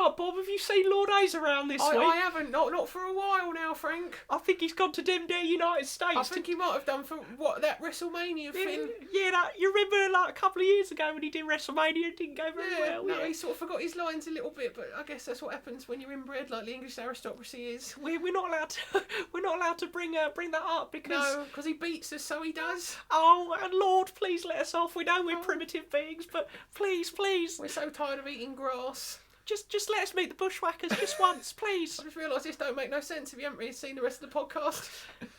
what, Bob? Have you seen Lord A's around this week? I haven't, not for a while now, Frank. I think he's gone to them there United States. I think he might have done for that WrestleMania thing. Yeah, you remember like a couple of years ago when he did WrestleMania, it didn't go very well. No, he sort of forgot his lines a little bit, but I guess that's what happens when you're inbred, like the English aristocracy is. We're not allowed to bring that up because he beats us, so he does. Oh, and Lord, please let us off. We know we're primitive beings, but please. We're so tired of eating grass. Just let us meet the bushwhackers just once, please. I just realised this don't make no sense if you haven't really seen the rest of the podcast.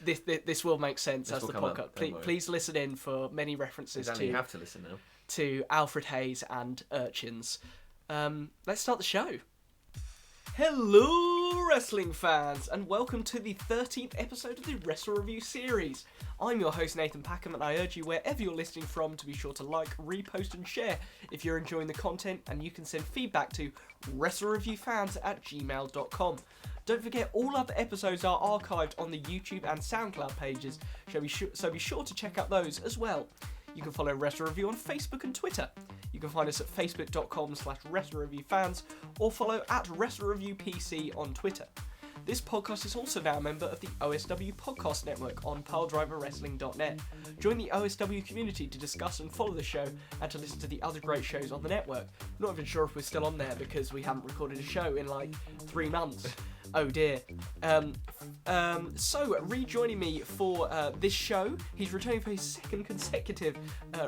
This will make sense as the podcast. Up, please listen in for many references you have to listen now. to Alfred Hayes and urchins. Let's start the show. Hello, wrestling fans, and welcome to the 13th episode of the WrestleReview series. I'm your host, Nathan Packham, and I urge you, wherever you're listening from, to be sure to like, repost, and share if you're enjoying the content, and you can send feedback to WrestleReviewFans@gmail.com. Don't forget, all other episodes are archived on the YouTube and SoundCloud pages, so be sure to check out those as well. You can follow WrestleReview on Facebook and Twitter. You can find us at facebook.com/WrestleReviewFans or follow at WrestleReviewPC on Twitter. This podcast is also now a member of the OSW Podcast Network on piledriverwrestling.net. Join the OSW community to discuss and follow the show and to listen to the other great shows on the network. Not even sure if we're still on there because we haven't recorded a show in like 3 months. Oh dear. So, rejoining me for this show, he's returning for his second consecutive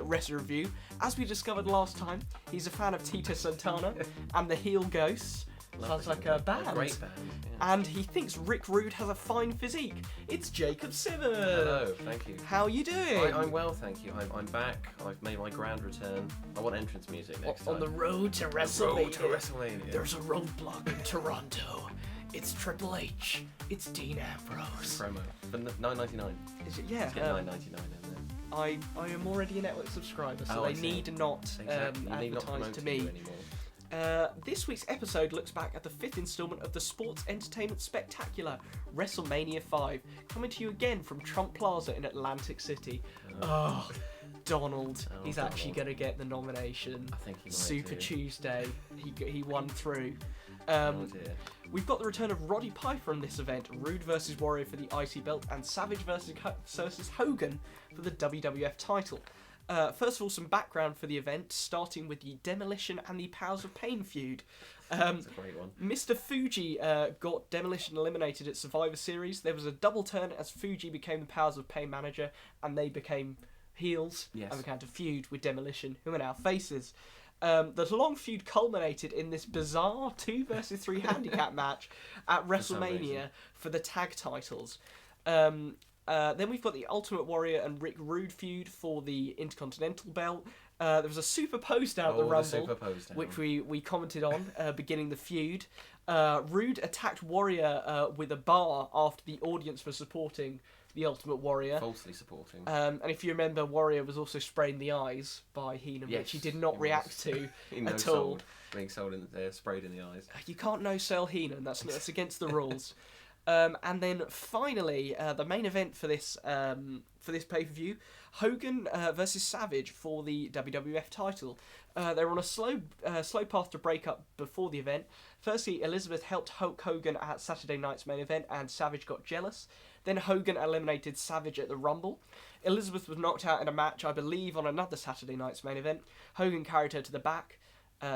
wrestler review. As we discovered last time, he's a fan of Tito Santana and the Heel Ghosts. Sounds like a band. A great band. Yeah. And he thinks Rick Rude has a fine physique. It's Jacob Simmons. Hello, thank you. How are you doing? I'm well, thank you. I'm back. I've made my grand return. I want entrance music next time. On the road to WrestleMania. The road to WrestleMania. There's a roadblock in Toronto. It's Triple H. It's Dean Ambrose. Promo. For $9.99. Is it? Yeah. Let's get $9.99 in there. I am already a network subscriber, so they need not advertise to me. This week's episode looks back at the 5th instalment of the sports entertainment spectacular, WrestleMania V, coming to you again from Trump Plaza in Atlantic City. Oh, Donald. He's actually going to get the nomination. I think he might Super too. Tuesday. He won through. Oh dear. We've got the return of Roddy Piper in this event, Rude vs Warrior for the IC belt, and Savage versus Hogan for the WWF title. First of all, some background for the event, starting with the Demolition and the Powers of Pain feud. That's a great one. Mr. Fuji got Demolition eliminated at Survivor Series. There was a double turn as Fuji became the Powers of Pain manager, and they became heels and began to feud with Demolition, who are now faces. The long feud culminated in this bizarre 2 vs 3 handicap match at WrestleMania for the tag titles. Then we've got the Ultimate Warrior and Rick Rude feud for the Intercontinental belt. There was a super pose down at the Rumble, which we commented on, beginning the feud. Rude attacked Warrior with a bar after the audience for supporting the Ultimate Warrior. Falsely supporting. And if you remember, Warrior was also sprayed in the eyes by Heenan, which he did not react to at all. Being sprayed in the eyes. You can't no-sell Heenan, that's against the rules. And then finally, the main event for this pay-per-view, Hogan versus Savage for the WWF title. They were on a slow path to break up before the event. Firstly, Elizabeth helped Hulk Hogan at Saturday night's main event, and Savage got jealous. Then Hogan eliminated Savage at the Rumble. Elizabeth was knocked out in a match, I believe, on another Saturday night's main event. Hogan carried her to the back.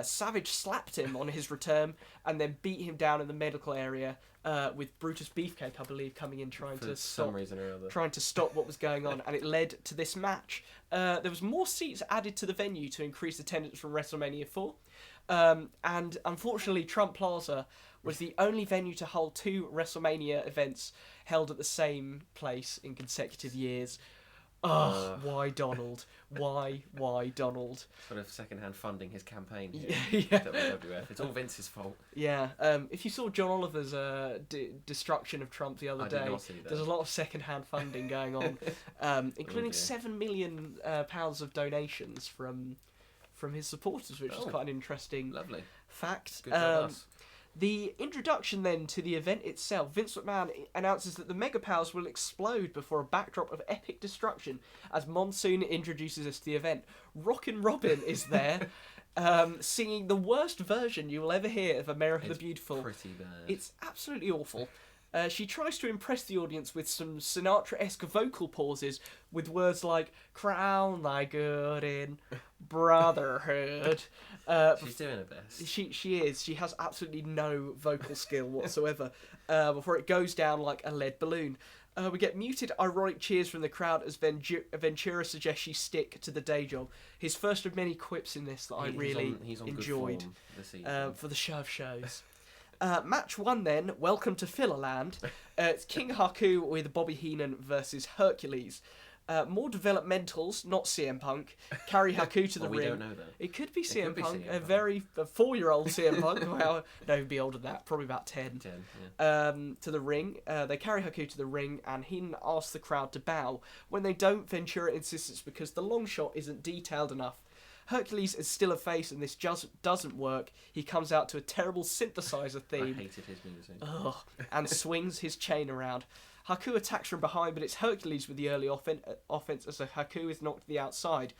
Savage slapped him on his return and then beat him down in the medical area with Brutus Beefcake, I believe, coming in trying to stop what was going on, and it led to this match. There was more seats added to the venue to increase attendance from WrestleMania 4, and unfortunately Trump Plaza was the only venue to hold 2 WrestleMania events held at the same place in consecutive years. Why Donald? Why Donald? Sort of second-hand funding his campaign here. Yeah. WWF. It's all Vince's fault. Yeah. If you saw John Oliver's destruction of Trump the other day, did not see that. There's a lot of second-hand funding going on, including £7 million of donations from his supporters, which is quite an interesting fact. Good job, us. The introduction then to the event itself, Vince McMahon announces that the Mega Powers will explode before a backdrop of epic destruction as Monsoon introduces us to the event. Rockin' Robin is there. singing the worst version you will ever hear of America the Beautiful. Pretty bad. It's absolutely awful. She tries to impress the audience with some Sinatra-esque vocal pauses with words like "crown thy good in brotherhood." She's doing her best. She is. She has absolutely no vocal skill whatsoever. Before it goes down like a lead balloon. We get muted, ironic cheers from the crowd as Ventura suggests she stick to the day job. His first of many quips in this that I really enjoyed good form this season. for the show of shows. Match 1 then, welcome to Fillerland. It's King Haku with Bobby Heenan versus Hercules. More developmentals, not CM Punk, carry Haku to the ring. We don't know that. It could be CM could be Punk, CM Punk. a 4-year-old CM Punk. Well, no, he'd be older than that, probably about 10. 10, yeah. To the ring. They carry Haku to the ring, and Heenan asks the crowd to bow. When they don't, Ventura insists it's because the long shot isn't detailed enough. Hercules is still a face, and this just doesn't work. He comes out to a terrible synthesizer theme. I hated his music. And swings his chain around. Haku attacks from behind, but it's Hercules with the early offense as Haku is knocked to the outside.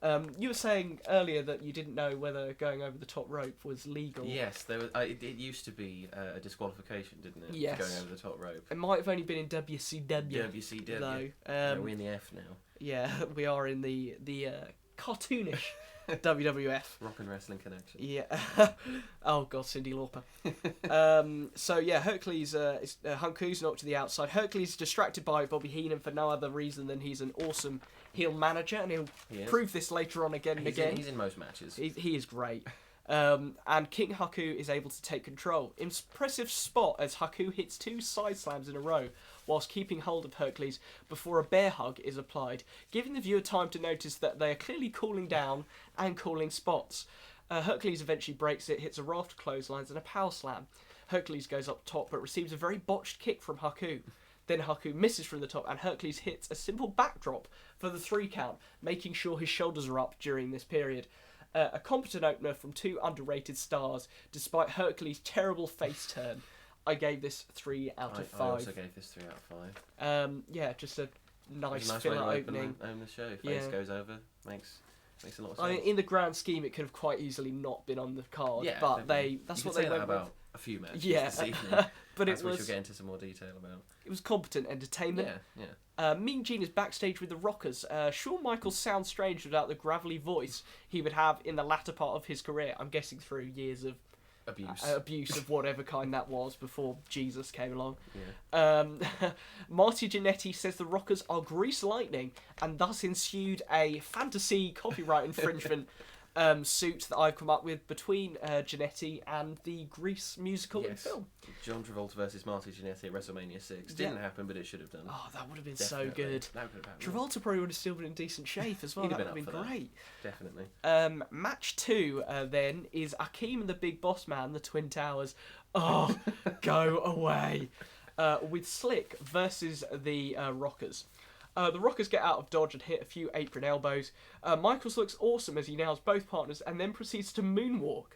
You were saying earlier that you didn't know whether going over the top rope was legal. Yes, there was. It used to be a disqualification, didn't it? Yes. Going over the top rope. It might have only been in WCW. WCW. Though. Yeah, we're in the F now. Yeah, we are in the cartoonish WWF. Rock and Wrestling Connection. Yeah. Oh god, Cyndi Lauper. So yeah, Hercules Haku's knocked to the outside. Hercules is distracted by Bobby Heenan for no other reason than he's an awesome heel manager, and he'll prove this later on again and again. He's in most matches. He is great. And King Haku is able to take control. Impressive spot as Haku hits 2 side slams in a row whilst keeping hold of Hercules before a bear hug is applied, giving the viewer time to notice that they are clearly cooling down and calling spots. Hercules eventually breaks it, hits a raft of clotheslines and a power slam. Hercules goes up top but receives a very botched kick from Haku. Then Haku misses from the top and Hercules hits a simple backdrop for the 3 count, making sure his shoulders are up during this period. A competent opener from 2 underrated stars, despite Hercules' terrible face turn. I gave this 3 out of 5. I also gave this 3 out of 5. Yeah, just a nice way filler to opening. Open the show. Face goes over. Makes a lot of sense. I mean, in the grand scheme, it could have quite easily not been on the card. Yeah, but definitely. that's you what could they say went that about with. a few matches Yeah, this evening. but That's it which was. we'll get into some more detail about. It was competent entertainment. Yeah. Mean Gene is backstage with the Rockers. Shawn Michaels sounds strange without the gravelly voice he would have in the latter part of his career. I'm guessing through years of abuse of whatever kind that was before Jesus came along. Yeah. Marty Jannetty says the Rockers are Grease Lightning, and thus ensued a fantasy copyright infringement suit that I've come up with between Jannetty and the Grease musical and film. John Travolta versus Marty Jannetty at WrestleMania 6. Didn't happen, but it should have done. Oh, that would have been Definitely. so good. That would have happened. Travolta probably would have still been in decent shape as well. He'd That have would have been been up for great. Definitely. Match 2 then is Akeem and the Big Boss Man, the Twin Towers. Oh, go away. With Slick versus the Rockers. The Rockers get out of dodge and hit a few apron elbows. Michaels looks awesome as he nails both partners and then proceeds to moonwalk,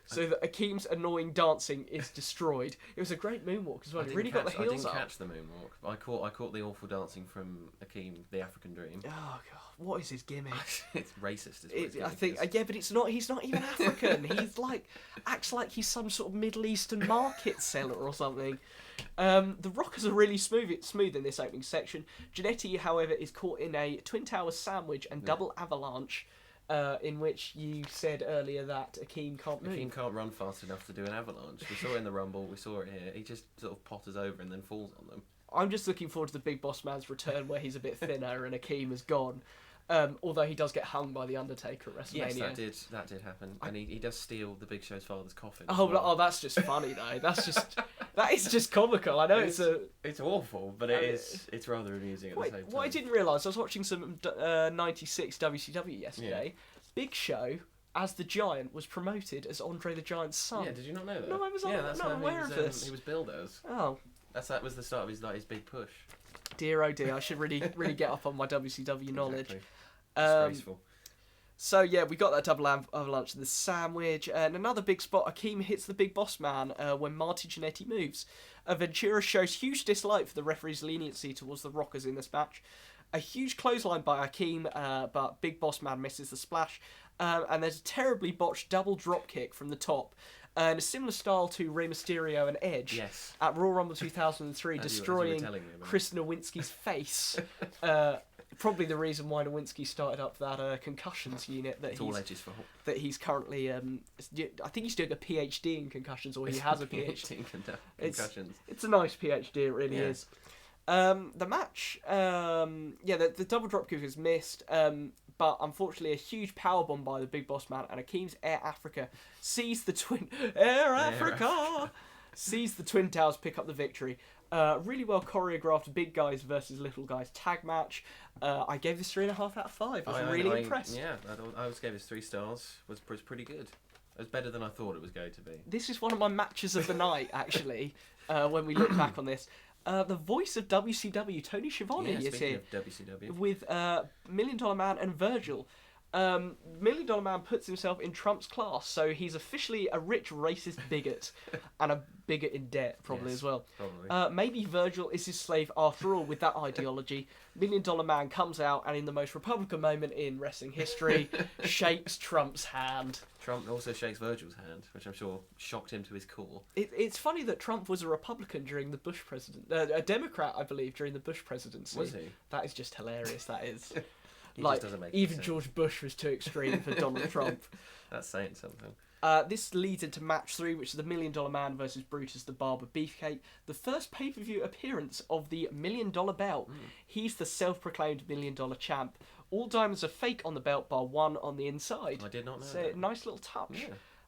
so that Akeem's annoying dancing is destroyed. It was a great moonwalk as well. He really got the heels up. I didn't catch the moonwalk. I caught the awful dancing from Akeem, the African Dream. Oh god, what is his gimmick? It's racist. I think yeah, but it's not. He's not even African. He's like acts like he's some sort of Middle Eastern market seller or something. The Rockers are really smooth in this opening section. Jannetty, however, is caught in a Twin Towers sandwich and double avalanche, in which you said earlier that Akeem can't move. Akeem can't run fast enough to do an avalanche. We saw it in the Rumble. We saw it here. He just sort of potters over and then falls on them. I'm just looking forward to the Big Boss Man's return, where he's a bit thinner and Akeem is gone. Although he does get hung by the Undertaker at WrestleMania. Yes, that did happen, and he does steal the Big Show's father's coffin. Oh, that's just funny though. That is just comical. I know it's awful, but it's rather amusing at the same time. What I didn't realise, I was watching some '96 WCW yesterday. Yeah. Big Show as the Giant was promoted as Andre the Giant's son. Yeah, did you not know that? No, I was not aware of this. He was billed as. Oh. That was the start of his big push. Dear oh dear, I should really get up on my WCW knowledge. Exactly. Disgraceful. So yeah, we got that double avalanche and the sandwich, and another big spot. Akeem hits the Big Boss Man when Marty Jannetty moves. Ventura shows huge dislike for the referee's leniency towards the Rockers in this match. A huge clothesline by Akeem, but Big Boss Man misses the splash. and there's a terribly botched double drop kick from the top. In a similar style to Rey Mysterio and Edge at Royal Rumble 2003, destroying Chris Nowinski's face. Probably the reason why Nowinski started up that concussions unit that he's currently. I think he's doing a PhD in concussions, or he has a PhD in concussions. It's a nice PhD, it really is. The match, the double drop kick is missed. But unfortunately, a huge powerbomb by the Big Boss Man and Akeem's Air Africa sees the Twin Towers pick up the victory. Really well choreographed big guys versus little guys tag match. I gave this 3.5 out of 5. I was really impressed. Yeah, I always gave this 3 stars. Was pretty good. It was better than I thought it was going to be. This is one of my matches of the night, actually. When we look back on this. The voice of WCW, Tony Schiavone, is here of WCW. with $1 Million Man and Virgil. $1 Million Man puts himself in Trump's class, so he's officially a rich racist bigot and a bigot in debt, probably as well. Probably. Maybe Virgil is his slave after all with that ideology. $1 Million Man comes out and in the most Republican moment in wrestling history, shakes Trump's hand. Trump also shakes Virgil's hand, which I'm sure shocked him to his core. It's funny that Trump was a Republican during the Bush a Democrat, I believe, during the Bush presidency. Was he? That is just hilarious, that is. Just doesn't make even sense. George Bush was too extreme for Donald Trump. That's saying something. This leads into match 3, which is the $1 Million Man versus Brutus the Barber Beefcake. The first pay-per-view appearance of the $1 Million Belt. He's the self-proclaimed $1 Million Champ. All diamonds are fake on the belt, bar one on the inside. I did not know So that. nice little touch.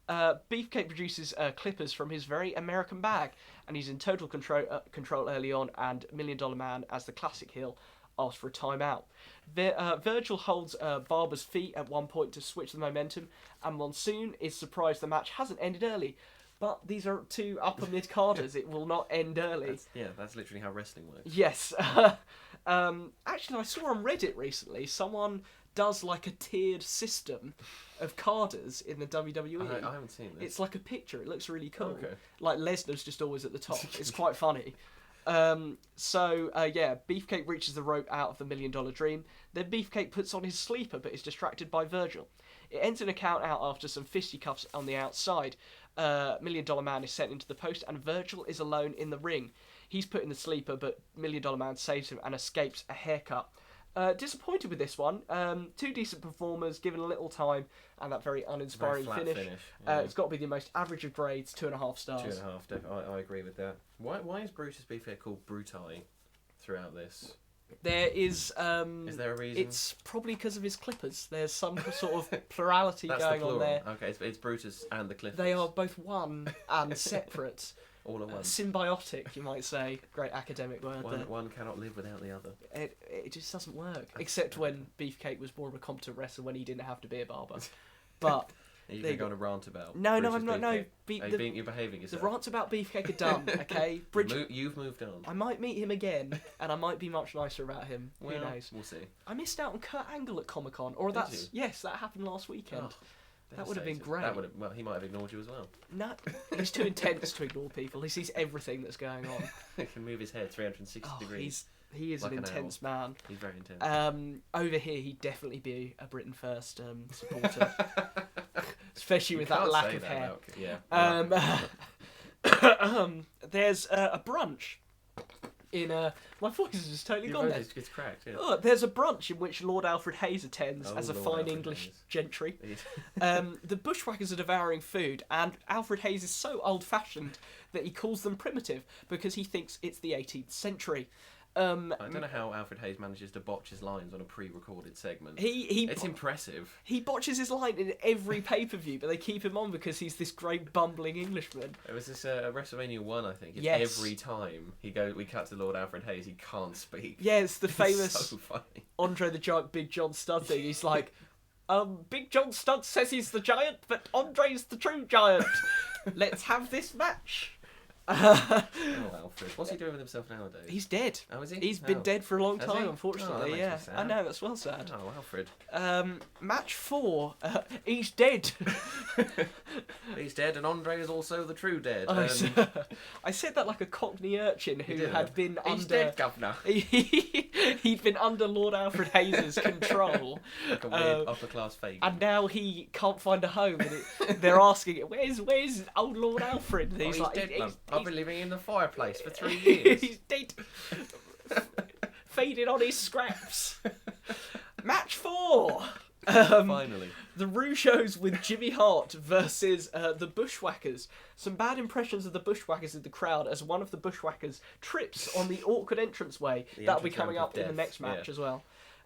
Yeah. Beefcake produces clippers from his very American bag, and he's in total control early on, and $1 Million Man, as the classic heel, asks for a timeout. Virgil holds Barber's feet at one point to switch the momentum, and Monsoon is surprised the match hasn't ended early. But these are 2 upper mid-carders. It will not end early. That's literally how wrestling works. Yes. Actually, I saw on Reddit recently, someone does like a tiered system of carders in the WWE. I haven't seen this. It's like a picture. It looks really cool. Okay. Like Lesnar's just always at the top. It's quite funny. Beefcake reaches the rope out of the $1 Million Dream. Then Beefcake puts on his sleeper but is distracted by Virgil. It ends in a count out after some fisticuffs on the outside. $1 Million Man is sent into the post and Virgil is alone in the ring. He's put in the sleeper but $1 Million Man saves him and escapes a haircut. Disappointed with this one. 2 decent performers given a little time and that very uninspiring finish. Yeah. It's got to be the most average of grades, 2.5 stars. 2.5, I agree with that. Why is Brutus Beefcake called Brutai throughout this? There is. Is there a reason? It's probably because of his clippers. There's some sort of plurality going on there. Okay, it's Brutus and the Clippers. They are both one and separate. All at once. Symbiotic, you might say. Great academic word there. One cannot live without the other. It just doesn't work. Except when Beefcake was more of a competent wrestler when he didn't have to be a barber. But you can go on a rant about. No, I'm not. No, you're behaving yourself. The rants about Beefcake are done. Okay, You've moved on. I might meet him again, and I might be much nicer about him. Well, who knows? We'll see. I missed out on Kurt Angle at Comic-Con, that happened last weekend. Oh, that would have been great. Well, he might have ignored you as well. No, he's too intense to ignore people. He sees everything that's going on. He can move his head 360 degrees. He is like an intense man. He's very intense. Over here, he'd definitely be a Britain First supporter, especially with that lack of hair. There's a brunch in my voice is just totally gone there. It's cracked. Yeah. Oh, there's a brunch in which Lord Alfred Hayes attends as a fine English gentry. The bushwhackers are devouring food, and Alfred Hayes is so old-fashioned that he calls them primitive because he thinks it's the 18th century. I don't know how Alfred Hayes manages to botch his lines on a pre-recorded segment. It's impressive. He botches his line in every pay-per-view, but they keep him on because he's this great bumbling Englishman. It was this WrestleMania 1, I think. Yes. Every time we cut to Lord Alfred Hayes, he can't speak. Yeah, it's the famous so funny. Andre the Giant, Big John Studd thing. He's like, Big John Studd says he's the giant, but Andre's the true giant. Let's have this match. Alfred. What's he doing with himself nowadays? He's dead. Oh, is he? He's been dead for a long Has time, he? unfortunately. Oh, that makes me sad. I know, that's well sad. Oh, Alfred. Match 4. He's dead. He's dead, and Andre is also the true dead. I said that like a cockney urchin who had been He's dead, governor. He'd been under Lord Alfred Hayes' control. Like a weird upper-class fake. And now he can't find a home. And they're asking, where's old Lord Alfred? And he's like, dead, I've been living in the fireplace for 3 he's years. He's dead. Faded on his scraps. Match 4. Finally. The Rougeaus with Jimmy Hart versus the Bushwhackers. Some bad impressions of the Bushwhackers in the crowd as one of the Bushwhackers trips on the awkward entranceway. That'll be coming up in the next match as well.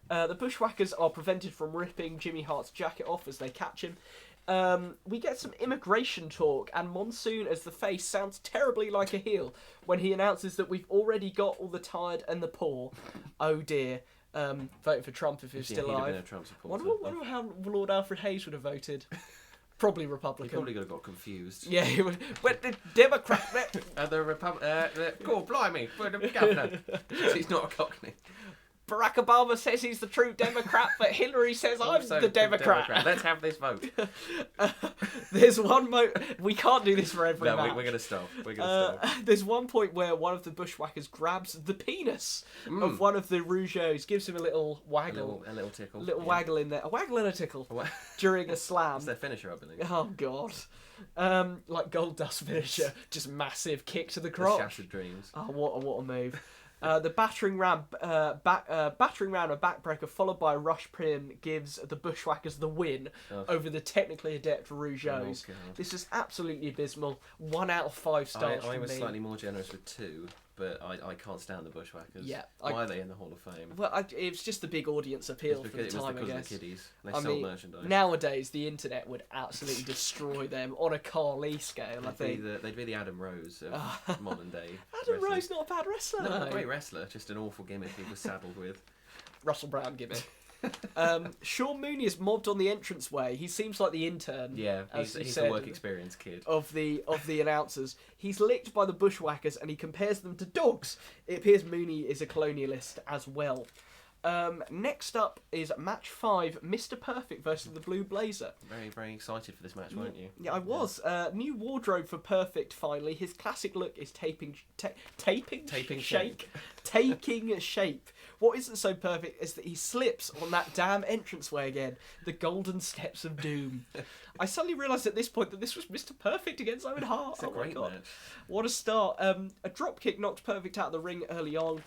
The Bushwhackers are prevented from ripping Jimmy Hart's jacket off as they catch him. We get some immigration talk, and Monsoon as the face sounds terribly like a heel when he announces that we've already got all the tired and the poor. Oh dear. Voting for Trump if he was still alive. A Trump Wonder how Lord Alfred Hayes would have voted. Probably Republican. He probably would have got confused. Yeah, he would. But the Democrat. God, blimey, for the governor. He's not a cockney. Barack Obama says he's the true Democrat, but Hillary says I'm the Democrat. Let's have this vote. There's one we can't do this for every match. We're going to stop. There's one point where one of the Bushwhackers grabs the penis of one of the Rougeaus, gives him a little waggle. A little tickle. A little waggle in there. A waggle and a tickle during a slam. That's their finisher, I believe. Oh, God. Like Gold Dust finisher. Just massive kick to the crotch. The shattered dreams. Oh, what a move. The battering ram, a backbreaker followed by a rush pin gives the Bushwhackers the win over the technically adept Rougeaus. This is absolutely abysmal. 1 out of 5 stars. I was slightly more generous with 2, but I can't stand the Bushwhackers. Yeah, why are they in the Hall of Fame? Well, it was just the big audience appeal for the time, I guess. It was because of the kiddies. They sold merchandise. Nowadays, the internet would absolutely destroy them on a Carly scale, I think. They'd be the Adam Rose of modern day. Adam Rose, not a bad wrestler. No, a great wrestler, just an awful gimmick he was saddled with. Russell Brand gimmick. Sean Mooney is mobbed on the entranceway. He seems like the intern. Yeah, he's the work experience kid of the announcers. He's licked by the Bushwhackers and he compares them to dogs. It appears Mooney is a colonialist as well. Next up is match 5, Mr. Perfect versus the Blue Blazer. Very, very excited for this match, weren't you? Yeah, I was. New wardrobe for Perfect, finally. His classic look is taking shape. What isn't so perfect is that he slips on that damn entranceway again. The golden steps of doom. I suddenly realised at this point that this was Mr. Perfect against Owen Hart. It's a great match. What a start. A dropkick knocked Perfect out of the ring early on.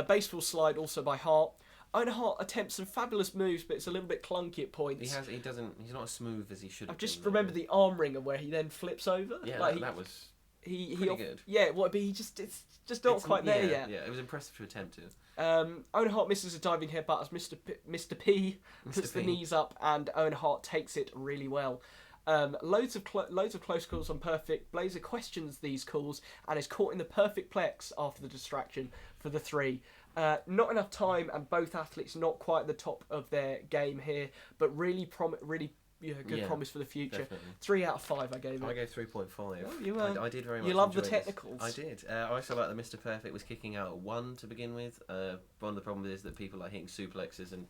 Baseball slide also by Hart. Owen Hart attempts some fabulous moves, but it's a little bit clunky at points. He's not as smooth as he should have I just remember the arm wringer where he then flips over. Yeah, that was pretty good. Yeah, but it's just not quite there yet. Yeah, it was impressive to attempt to. Owen Hart misses a diving headbutt as Mr. P puts the knees up, and Owen Hart takes it really well. Loads of close calls on Perfect. Blazer questions these calls and is caught in the Perfect Plex after the distraction for the 3. Not enough time, and both athletes not quite at the top of their game here, but really good promise for the future. Definitely. 3 out of 5 I gave it. I gave 3.5. Oh, I did very much. You love the enjoy technicals. I did. I also like that Mr. Perfect was kicking out at 1 to begin with. One of the problems is that people are hitting suplexes and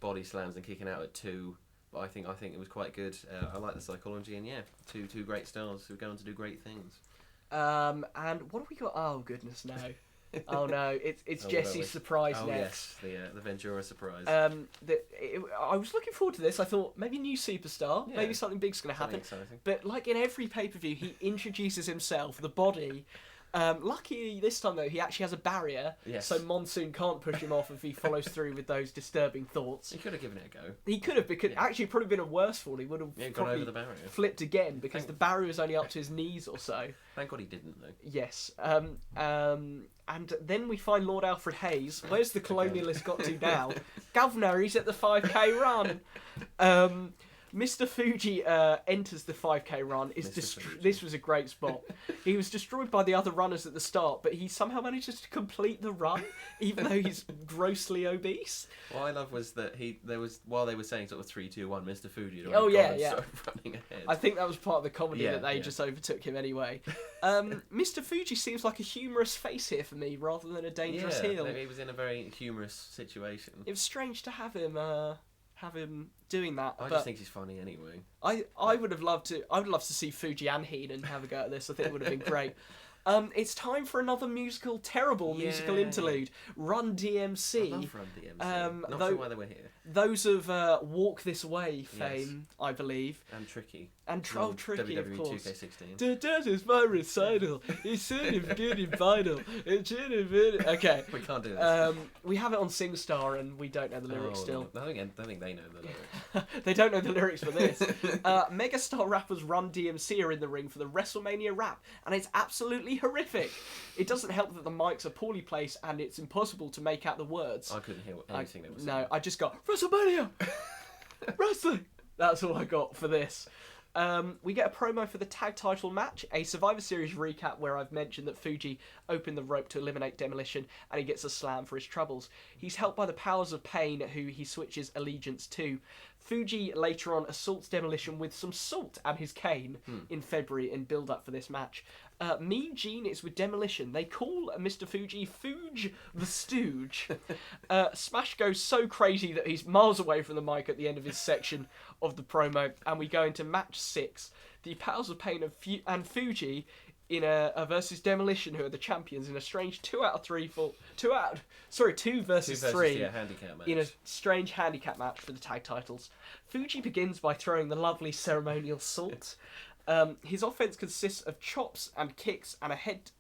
body slams and kicking out at 2. But I think it was quite good. I like the psychology, and two great stars who are going to do great things. And what have we got? Oh goodness, no. Oh no, it's Jesse's surprise next. Oh yes, the Ventura surprise. I was looking forward to this. I thought maybe new superstar, maybe something big's going to happen. Exciting. But like in every pay-per-view, he introduces himself, the body. Lucky this time though, he actually has a barrier, so Monsoon can't push him off if he follows through with those disturbing thoughts. He could have given it a go. He could have, because actually probably been a worse fall. He would have gone over the barrier. Flipped again because the barrier was only up to his knees or so. Thank God he didn't though. Yes. And then we find Lord Alfred Hayes. Where's the colonialist got to now? Governor, he's at the 5k run. Mr. Fuji enters the 5K run. This was a great spot. He was destroyed by the other runners at the start, but he somehow manages to complete the run, even though he's grossly obese. What I love was that while they were saying sort of 3, 2, 1, Mr. Fuji. Oh yeah. Running ahead. I think that was part of the comedy that they just overtook him anyway. Mr. Fuji seems like a humorous face here for me, rather than a dangerous heel. He was in a very humorous situation. It was strange to have him doing that. I just think he's funny anyway. I would have loved to. I would love to see Fuji and Heenan have a go at this. I think it would have been great. It's time for another terrible musical interlude. Run DMC. I love Run DMC. Not sure why they were here. Those of Walk This Way fame, I believe. And Tricky. And Tricky, WWE of course. 2K16. That is my recital. It's sort of good and vital. It should have been... Okay. We can't do this. We have it on SingStar and we don't know the lyrics still. No, I don't think they know the lyrics. They don't know the lyrics for this. Megastar rappers Run DMC are in the ring for the WrestleMania rap, and it's absolutely horrific. It doesn't help that the mics are poorly placed and it's impossible to make out the words. I couldn't hear anything they were saying. No, I just got WrestleMania! Wrestling! That's all I got for this. We get a promo for the tag title match, a Survivor Series recap where I've mentioned that Fuji opened the rope to eliminate Demolition and he gets a slam for his troubles. He's helped by the Powers of Pain, who he switches allegiance to. Fuji later on assaults Demolition with some salt and his cane in February in build-up for this match. Mean Gene is with Demolition. They call Mr. Fuji Fuge the Stooge. Smash goes so crazy that he's miles away from the mic at the end of his section of the promo, and we go into match 6. The Powers of Pain and Fuji in a versus Demolition, who are the champions, in a strange 2 versus 3 handicap match. in a strange handicap match for the tag titles. Fuji begins by throwing the lovely ceremonial salt. His offense consists of chops and kicks and a head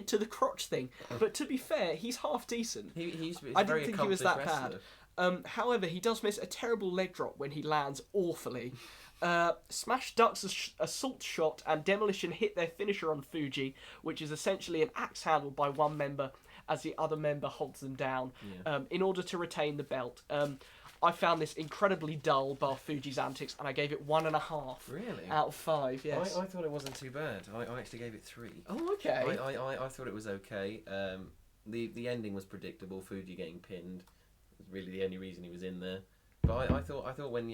to the crotch thing. But to be fair, he's half decent. I didn't think he was that bad. However, he does miss a terrible leg drop when he lands awfully. Smash ducks a salt shot, and Demolition hit their finisher on Fuji, which is essentially an axe handle by one member as the other member holds them down in order to retain the belt. I found this incredibly dull, bar Fuji's antics, and I gave it 1.5 out of 5. Yes, I thought it wasn't too bad. I actually gave it 3. Oh, okay. I thought it was okay. The ending was predictable. Fuji getting pinned was really the only reason he was in there. But I thought when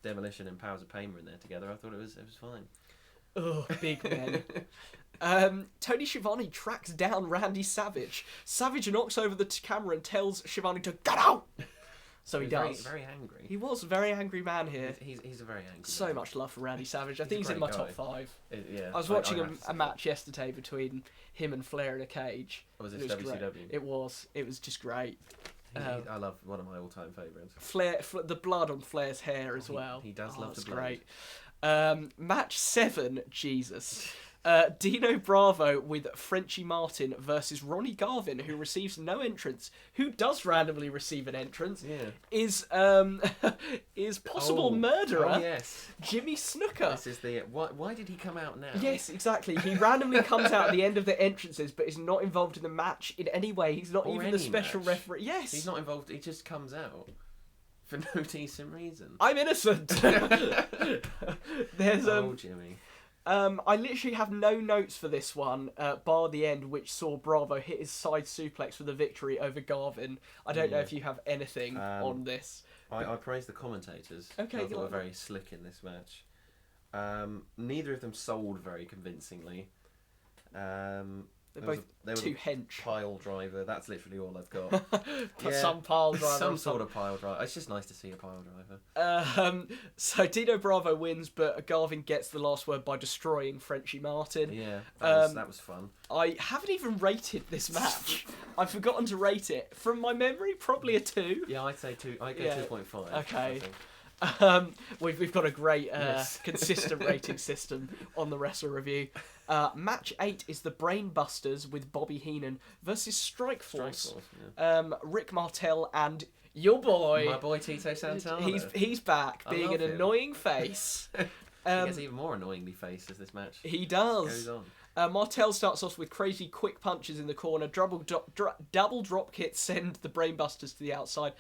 Demolition and Powers of Pain were in there together, I thought it was fine. Oh, big men. Tony Schiavone tracks down Randy Savage. Savage knocks over the camera and tells Schiavone to get out. So he does. Very, very angry. He was a very angry man here. He's a very angry So man. much love for Randy Savage. I think he's in my top 5. Yeah. I was watching a match yesterday between him and Flair in a cage. Was it WCW? Great. It was. It was just great. I love one of my all-time favourites. Flair, the blood on Flair's hair as well. He does love the blood. Great. Match 7, Jesus. Dino Bravo with Frenchie Martin versus Ronnie Garvin, who receives no entrance. Who does randomly receive an entrance? Is possible murderer. Oh yes, Jimmy Snooker. This is the why did he come out now? Yes, exactly. He randomly comes out at the end of the entrances, but is not involved in the match in any way. He's not even the special referee. Yes, he's not involved. He just comes out for no decent reason. I'm innocent. There's Jimmy. I literally have no notes for this one, bar the end, which saw Bravo hit his side suplex for the victory over Garvin. I don't know if you have anything on this. I praise the commentators. Okay, I thought were very slick in this match. Neither of them sold very convincingly. They're both too hench. Pile driver. That's literally all I've got. Some pile driver. Some sort of pile driver. It's just nice to see a pile driver. So Dino Bravo wins, but Garvin gets the last word by destroying Frenchie Martin. Yeah, that was fun. I haven't even rated this match. I've forgotten to rate it. From my memory, probably a 2. Yeah, I'd say 2. I go 2.5. Okay. We've got a great consistent rating system on the WrestleReview. Match 8 is the Brainbusters with Bobby Heenan versus Strikeforce. Rick Martel and your boy, my boy Tito Santana. He's back, being an annoying face. He gets even more annoyingly faced as this match. He does. Goes on. Martel starts off with crazy quick punches in the corner. Double drop kicks send the Brainbusters to the outside.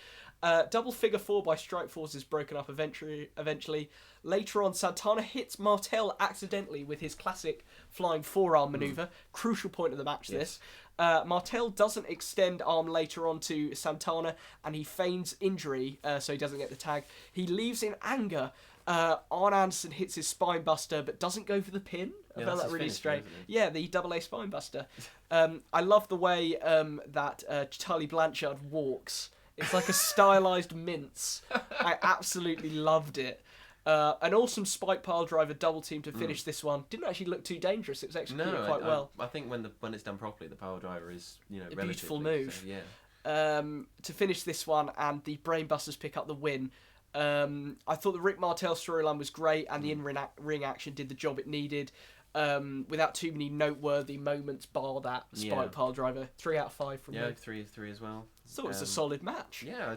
Double figure 4 by Strikeforce is broken up eventually. Later on, Santana hits Martel accidentally with his classic flying forearm maneuver. Crucial point of the match, this. Martel doesn't extend arm later on to Santana, and he feigns injury, so he doesn't get the tag. He leaves in anger. Arn Anderson hits his spine buster, but doesn't go for the pin. I found that really strange. Yeah, the double A spine buster. I love the way that Charlie Blanchard walks. It's like a stylized mince. I absolutely loved it. An awesome spike pile driver double team to finish this one. Didn't actually look too dangerous. It was executed quite well. I think when it's done properly, the pile driver is a beautiful move. So, yeah. To finish this one, and the Brainbusters pick up the win. I thought the Rick Martel storyline was great, and the in-ring action did the job it needed. Without too many noteworthy moments, bar that spike pile driver. 3 out of 5 from me. Yeah, 3 as well. Thought it was a solid match. Yeah,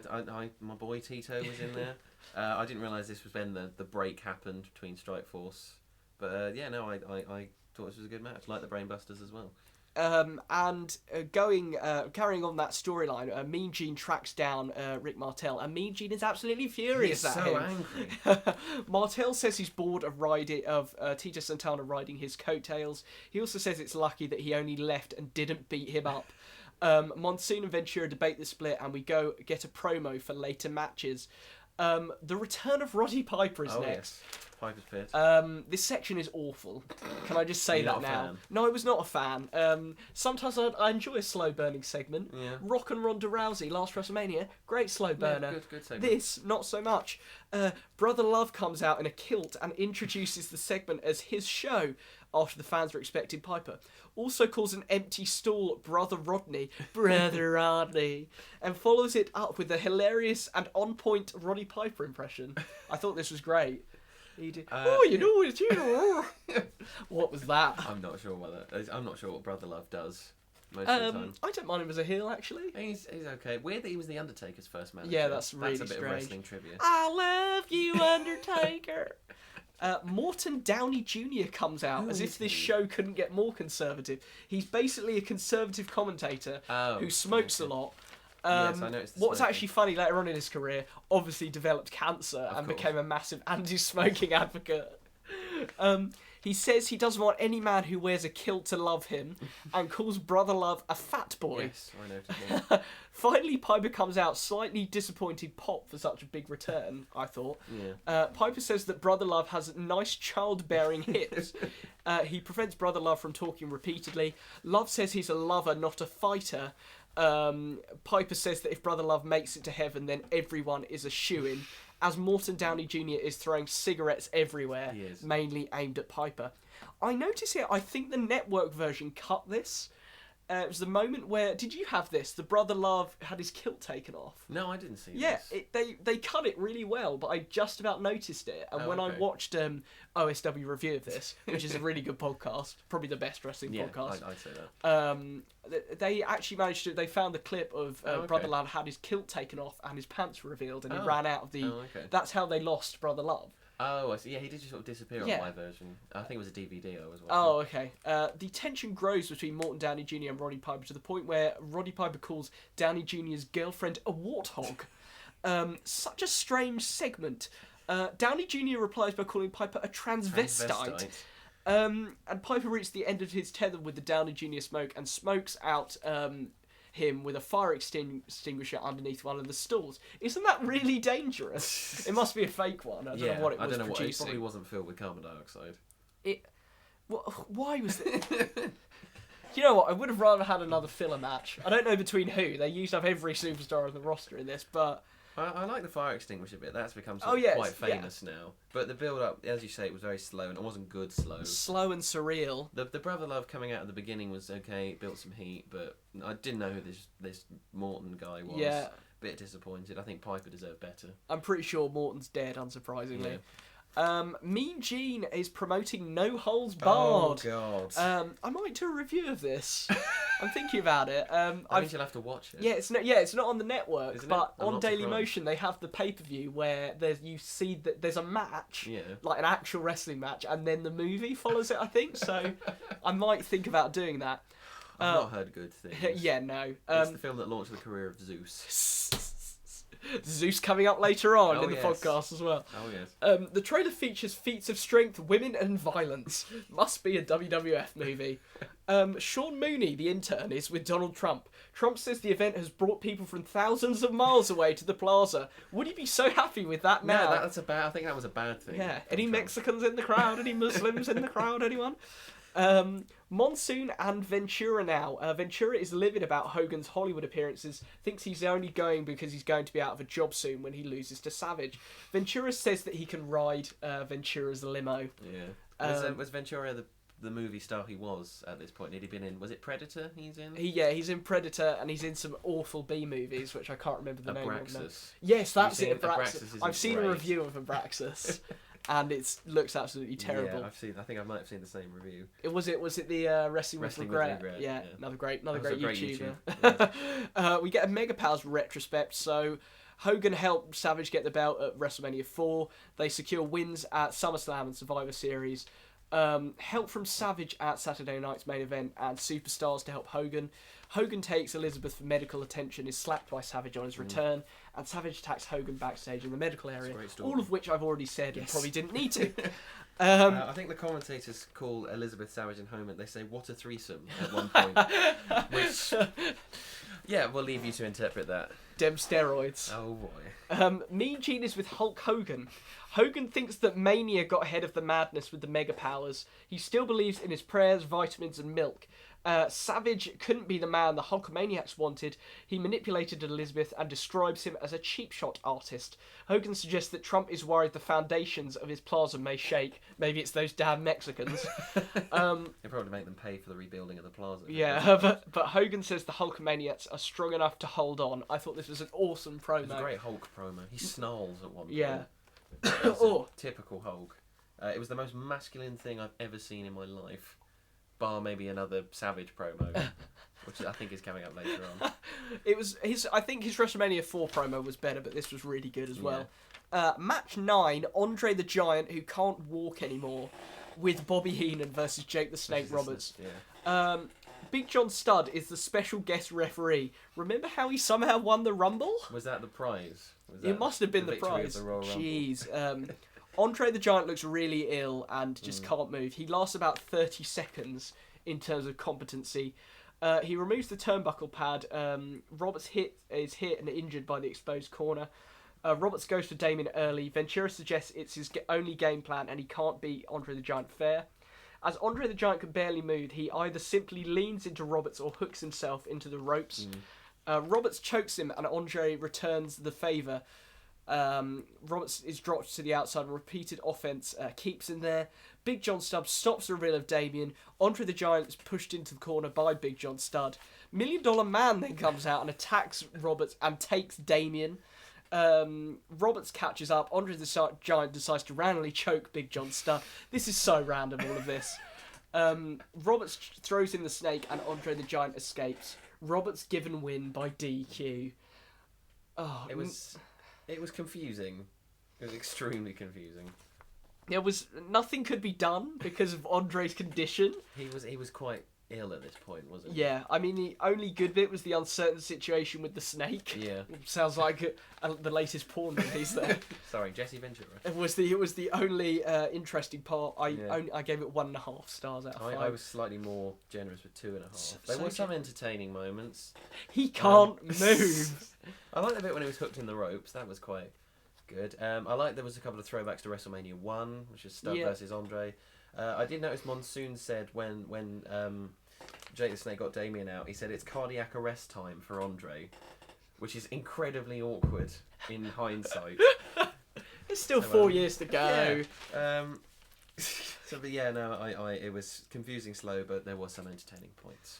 my boy Tito was in there. I didn't realise this was when the break happened between Strikeforce. But I thought this was a good match. Like the Brainbusters as well. Carrying on that storyline, Mean Gene tracks down Rick Martel, and Mean Gene is absolutely furious at him. Angry. Martel says he's bored of Tito Santana riding his coattails. He also says it's lucky that he only left and didn't beat him up. Monsoon and Ventura debate the split, and we go get a promo for later matches. The return of Roddy Piper is next. Yes. Piper's Pit. This section is awful. Can I just say that now? Fan? No, I was not a fan. Sometimes I enjoy a slow burning segment. Yeah. Rock and Ronda Rousey, last WrestleMania, great slow burner. Yeah, good segment. This, not so much. Brother Love comes out in a kilt and introduces the segment as his show after the fans were expecting Piper. Also calls an empty stall Brother Rodney, and follows it up with a hilarious and on-point Roddy Piper impression. I thought this was great. He did. It's you. What was that? I'm not sure what Brother Love does most of the time. I don't mind him as a heel, actually. He's okay. Weird that he was the Undertaker's first manager. Yeah, that's really a bit strange. of wrestling trivia. I love you, Undertaker. Morton Downey Jr. comes out Who as is if this he? show couldn't get more conservative. He's basically a conservative commentator who smokes a lot. Yes, I noticed the What was smoking. actually funny later on in his career, obviously developed cancer and course. became a massive anti-smoking advocate. He says he doesn't want any man who wears a kilt to love him, and calls Brother Love a fat boy. Yes, I noticed that. Finally, Piper comes out, slightly disappointed pop for such a big return, I thought. Yeah. Piper says that Brother Love has nice childbearing hips. He prevents Brother Love from talking repeatedly. Love says he's a lover, not a fighter. Piper says that if Brother Love makes it to heaven, then everyone is a shoo-in. As Morton Downey Jr. is throwing cigarettes everywhere, He is. mainly aimed at Piper. I notice here, I think the network version cut this. It was the moment where, did you have this? The Brother Love had his kilt taken off. No, I didn't see Yeah, this. they cut it really well, but I just about noticed it. And when I okay. watched OSW review of this, which is a really good podcast, probably the best wrestling podcast, I'd say that. they actually managed to. They found the clip of okay. Brother Love had his kilt taken off and his pants were revealed, and he ran out of the. Oh, okay. That's how they lost Brother Love. Oh, I see. Yeah, he did just sort of disappear Yeah. on my version. I think it was a DVD I was watching. Oh, okay. The tension grows between Morton Downey Jr. and Roddy Piper to the point where Roddy Piper calls Downey Jr.'s girlfriend a warthog. Such a strange segment. Downey Jr. replies by calling Piper a transvestite. And Piper reached the end of his tether with the Downey Jr. smoke and smokes out him with a fire extinguisher underneath one of the stalls. Isn't that really dangerous? It must be a fake one. I don't know what it was I don't know producing. it probably wasn't filled with carbon dioxide. Why was it? You know what? I would have rather had another filler match. I don't know between who. They used up every superstar on the roster in this, but I like the fire extinguisher bit. That's become quite famous now. But the build-up, as you say, it was very slow, and it wasn't good slow. And surreal. The Brother Love coming out at the beginning was okay, it built some heat, but I didn't know who this Morton guy was. Yeah. Bit disappointed. I think Piper deserved better. I'm pretty sure Morton's dead, unsurprisingly. Yeah. Mean Gene is promoting No Holds Barred. Oh, God. I might do a review of this. I'm thinking about it. I think you'll have to watch it. Yeah, it's not on the network, Isn't but it? I'm on not Daily surprised. Motion they have the pay-per-view where you see that there's a match, Yeah. like an actual wrestling match, and then the movie follows it, I think. So I might think about doing that. I've not heard good things. Yeah, no. It's the film that launched the career of Zeus. Zeus coming up later on Oh, in the yes. podcast as well. Oh yes. The trailer features feats of strength, women, and violence. Must be a WWF movie. Sean Mooney, the intern, is with Donald Trump. Trump says the event has brought people from thousands of miles away to the plaza. Would he be so happy with that now? No, that's a bad. I think that was a bad thing. Yeah. from Any Trump. Mexicans in the crowd? Any Muslims in the crowd? Anyone? Monsoon and Ventura now. Ventura is livid about Hogan's Hollywood appearances, thinks he's only going because he's going to be out of a job soon when he loses to Savage. Ventura says that he can ride Ventura's limo. Yeah. Was Ventura the movie star he was at this point? Had he been in? Was it Predator? He's in. He's in Predator and he's in some awful B movies, which I can't remember the name of. Abraxas. Yes, that's Have you it. seen Abraxas. Abraxas? I've seen a Great. review of Abraxas, and it looks absolutely terrible. Yeah, I've seen. I think I might have seen the same review. Was it the Wrestling with Wrestling with Regret? Regret, Yeah, yeah. another great That was a great YouTuber. We get a Mega Powers retrospect. So Hogan helped Savage get the belt at WrestleMania 4. They secure wins at SummerSlam and Survivor Series. Help from Savage at Saturday night's main event, and superstars to help Hogan. Hogan takes Elizabeth for medical attention, is slapped by Savage on his return, and Savage attacks Hogan backstage in the medical area. great story. All of which I've already said and Yes. probably didn't need to. I think the commentators call Elizabeth Savage and Hogan. They say, "What a threesome!" at one point. Which, yeah, we'll leave you to interpret that. Dem steroids. Oh boy. Mean Gene is with Hulk Hogan. Hogan thinks that Mania got ahead of the madness with the Mega Powers. He still believes in his prayers, vitamins, and milk. Savage couldn't be the man the Hulkamaniacs wanted. He manipulated Elizabeth and describes him as a cheap shot artist. Hogan suggests that Trump is worried the foundations of his plaza may shake. Maybe it's those damn Mexicans. They probably make them pay for the rebuilding of the plaza. Yeah, but Hogan says the Hulkamaniacs are strong enough to hold on. I thought this was an awesome promo. It was a great Hulk promo. He snarls at one point. Yeah. It's Oh. typical Hulk. It was the most masculine thing I've ever seen in my life, bar maybe another Savage promo, which I think is coming up later on. I think his WrestleMania 4 promo was better, but this was really good as well. Match 9, Andre the Giant, who can't walk anymore, with Bobby Heenan versus Jake the Snake Roberts. Yeah. Big John Studd is the special guest referee. Remember how he somehow won the Rumble? Was that the prize? Was It that must have been the victory of prize. the Royal Rumble? Jeez. Andre the Giant looks really ill and just can't move. He lasts about 30 seconds in terms of competency. He removes the turnbuckle pad. Roberts is hit and injured by the exposed corner. Roberts goes for Damien early. Ventura suggests it's his only game plan and he can't beat Andre the Giant fair. As Andre the Giant can barely move, he either simply leans into Roberts or hooks himself into the ropes. Roberts chokes him and Andre returns the favour. Roberts is dropped to the outside and repeated offense keeps him there. Big John Studd stops the reveal of Damien. Andre the Giant is pushed into the corner by Big John Studd. $1 Million Man then comes out and attacks Roberts and takes Damien. Roberts catches up. Andre the Giant decides to randomly choke Big John Studd. This is so random, all of this. Roberts throws in the snake and Andre the Giant escapes. Roberts given win by DQ. Oh, It was confusing. It was extremely confusing. There was nothing could be done because of Andre's condition. He was quite ill at this point, wasn't he? Yeah, I mean the only good bit was the uncertain situation with the snake. Yeah. Sounds like the latest porn release there. Sorry, Jesse Ventura. It was the only interesting part. I gave it 1.5 stars out of 5. I was slightly more generous with 2.5. There so were some entertaining moments. He can't move. I liked the bit when he was hooked in the ropes. That was quite good. I liked there was a couple of throwbacks to WrestleMania 1, which is Studd versus Andre. I did notice Monsoon said when Jake the Snake got Damien out, he said it's cardiac arrest time for Andre, which is incredibly awkward in hindsight. There's still 4 years to go. Yeah. So, but yeah, no, it was confusing, slow, but there was some entertaining points.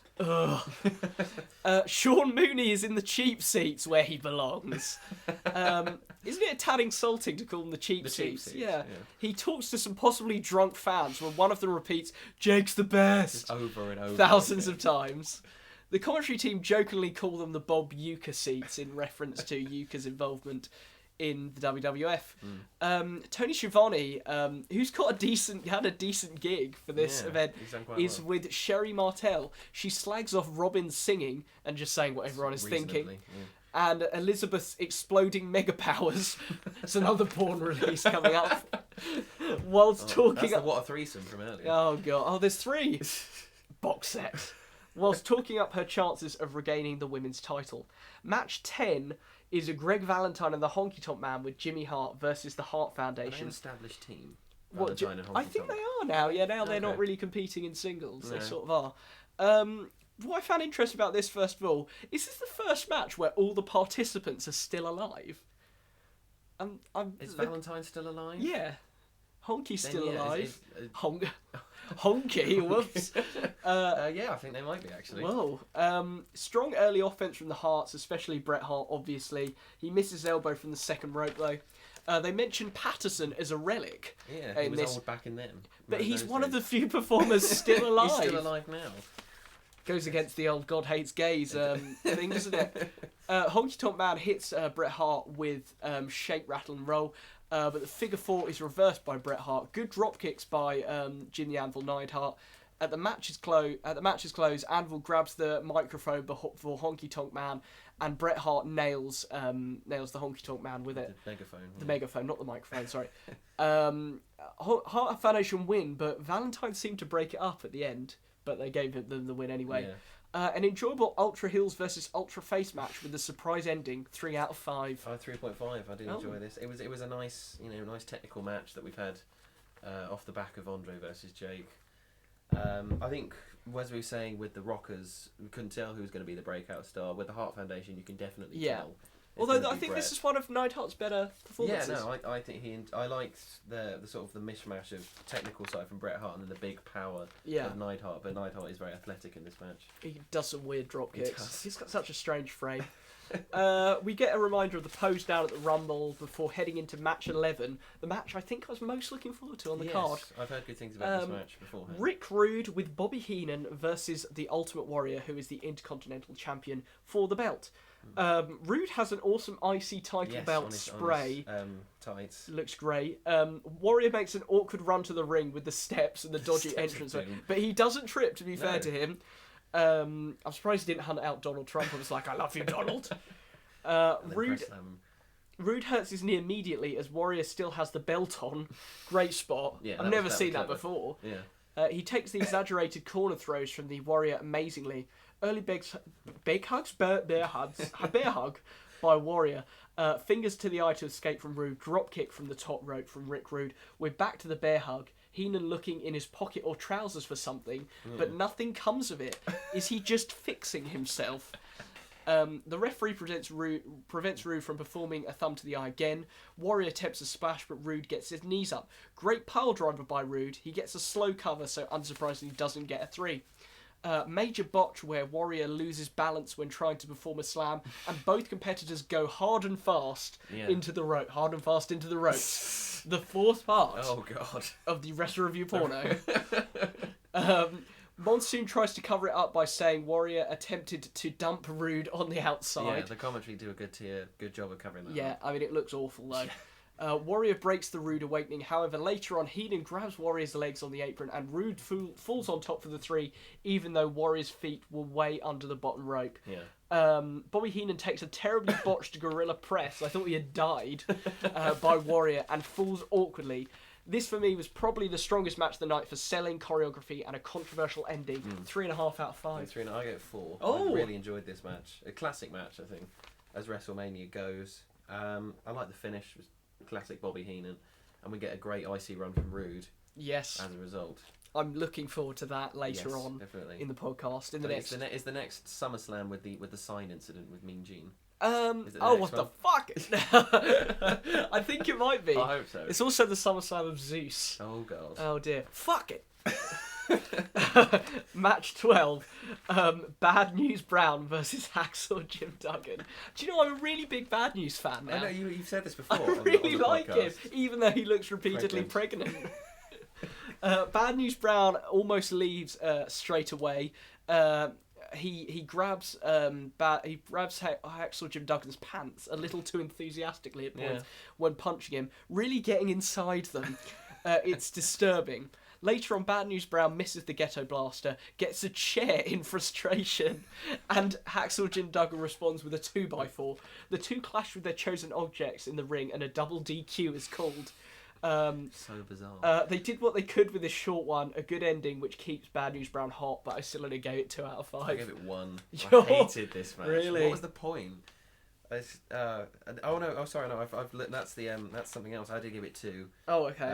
Sean Mooney is in the cheap seats where he belongs. Isn't it a tad insulting to call them the cheap seats? Yeah. He talks to some possibly drunk fans when one of them repeats, "Jake's the best," Just over and over. thousands of times. The commentary team jokingly call them the Bob Uecker seats in reference to Uecker's involvement in the WWF. Tony Schiavone, who's had a decent gig for this event, is with Sherry Martel. She slags off Robin's singing and just saying what everyone is thinking. and Elizabeth's exploding mega powers. It's another porn release coming up. Whilst talking... That's what a threesome from earlier. Oh, God. Oh, there's 3. Box set. Whilst talking up her chances of regaining the women's title. Match 10 is a Greg Valentine and the Honky Tonk Man with Jimmy Hart versus the Hart Foundation. An established team. What, Valentine and Honky I think Tonk. they are now. Yeah, now they're Okay. not really competing in singles. They No. sort of are. What I found interesting about this, first of all, is this the first match where all the participants are still alive? Is Valentine still alive? Yeah. Honky's Then, still yeah, alive. Honky, whoops. Yeah, I think they might be, actually. Whoa. Strong early offense from the Harts, especially Bret Hart, obviously. He misses elbow from the second rope, though. They mentioned Patterson as a relic. Yeah, he in was this, old back in them. but he's Those one of the days. few performers still alive. He's still alive now. Goes against the old God hates gays thing, doesn't it? Honky Tonk Man hits Bret Hart with shake, rattle, and roll. But the figure 4 is reversed by Bret Hart. Good drop kicks by Jim the Anvil Neidhart. At the match's close, Anvil grabs the microphone for Honky Tonk Man, and Bret Hart nails the Honky Tonk Man with it. The megaphone. The megaphone, not the microphone. Sorry. Hart Foundation win, but Valentine seemed to break it up at the end. But they gave them the win anyway. Yeah. An enjoyable Ultra Heels versus Ultra Face match with a surprise ending. 3 out of 5. 3.5. I did Oh. enjoy this. It was a nice, nice technical match that we've had off the back of Andre versus Jake. I think, as we were saying with the Rockers, we couldn't tell who was going to be the breakout star. With the Hart Foundation, you can definitely tell. It's Although gonna I be think Bret. this is one of Neidhart's better performances. Yeah, no, I think I liked the sort of the mishmash of technical side from Bret Hart and then the big power of Neidhart. But Neidhart is very athletic in this match. He does some weird drop He kicks. does. He's got such a strange frame. We get a reminder of the pose down at the Rumble before heading into match 11. The match I think I was most looking forward to on the card. I've heard good things about this match beforehand. Rick Rude with Bobby Heenan versus the Ultimate Warrior, who is the Intercontinental Champion for the belt. Rude has an awesome IC title belt on his, spray. On his, tights. Looks great. Warrior makes an awkward run to the ring with the steps and the dodgy Steps entrance, of doom. but he doesn't trip, to be fair No. to him. I'm surprised he didn't hunt out Donald Trump and was like, I love you, Donald. And then Rude press slam. Rude hurts his knee immediately as Warrior still has the belt on. Great spot. Yeah, I've that never was seen that clever. before. Yeah. He takes the exaggerated corner throws from the Warrior amazingly. Early bear hug by Warrior. Fingers to the eye to escape from Rude. Drop kick from the top rope from Rick Rude. We're back to the bear hug. Heenan looking in his pocket or trousers for something, but nothing comes of it. Is he just fixing himself? The referee prevents Rude from performing a thumb to the eye again. Warrior attempts a splash, but Rude gets his knees up. Great pile driver by Rude. He gets a slow cover, so unsurprisingly doesn't get a 3. Major botch where Warrior loses balance when trying to perform a slam, and both competitors go hard and fast into the rope. Hard and fast into the ropes. The fourth part Oh God. of the WrestleReview porno. Monsoon tries to cover it up by saying Warrior attempted to dump Rude on the Yeah, outside. the commentary do a good job of covering that. Yeah, up. I mean, it looks awful, though. Warrior breaks the Rude awakening. However, later on, Heenan grabs Warrior's legs on the apron, and Rude falls on top for the 3, even though Warrior's feet were way under the bottom rope. Yeah. Bobby Heenan takes a terribly botched gorilla press. I thought he had died by Warrior, and falls awkwardly. This, for me, was probably the strongest match of the night for selling, choreography, and a controversial ending. 3.5 out of 5. 3 and I get 4. Oh. I really enjoyed this match. A classic match, I think, as WrestleMania goes. I like the finish. It was classic Bobby Heenan, and we get a great IC run from Rude. Yes, As a result. I'm looking forward to that later on definitely. in the podcast. In the So next. Is the next SummerSlam with the sign incident with Mean Gene? Is it the Oh, next what the fuck? I think it might be. I hope so. It's also the SummerSlam of Zeus. Oh God. Oh dear. Fuck it. Match 12. Bad News Brown versus Hacksaw Jim Duggan. Do you know I'm a really big Bad News fan now? I know you've said this before. I on the- really on the like him, podcast. even though he looks repeatedly pregnant. Bad News Brown almost leaves straight away. He grabs Hacksaw Jim Duggan's pants a little too enthusiastically at points when punching him, really getting inside them. It's disturbing. Later on, Bad News Brown misses the Ghetto Blaster, gets a chair in frustration, and Hacksaw Jim Duggan responds with a 2x4. The two clash with their chosen objects in the ring, and a double DQ is called. So bizarre. They did what they could with this short one, a good ending which keeps Bad News Brown hot, but I still only gave it 2 out of 5. I gave it 1. Yo, I hated this match. really? What was the point? Sorry, no. That's something else. I did give it 2. Oh, okay.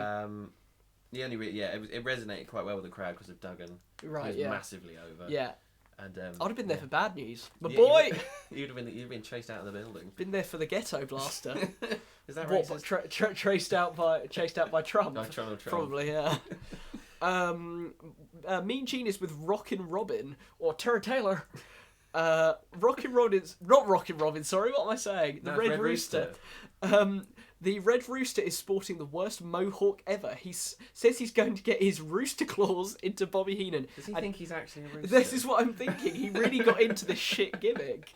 The only it resonated quite well with the crowd because of Duggan. Right, He was yeah. massively over. Yeah. And I'd have been there for Bad News. My Yeah, boy! you'd been chased out of the building. Been there for the Ghetto Blaster. Is that What, racist? chased out by Trump? By Donald Trump. Probably, yeah. Mean Gene is with Rockin' Robin, or Tara Taylor. Rockin' Robin's... Not Rockin' Robin, sorry, what am I saying? The No, Red Rooster. The Red Rooster is sporting the worst mohawk ever. He says he's going to get his rooster claws into Bobby Heenan. Does he think he's actually a rooster? This is what I'm thinking. He really got into this shit gimmick.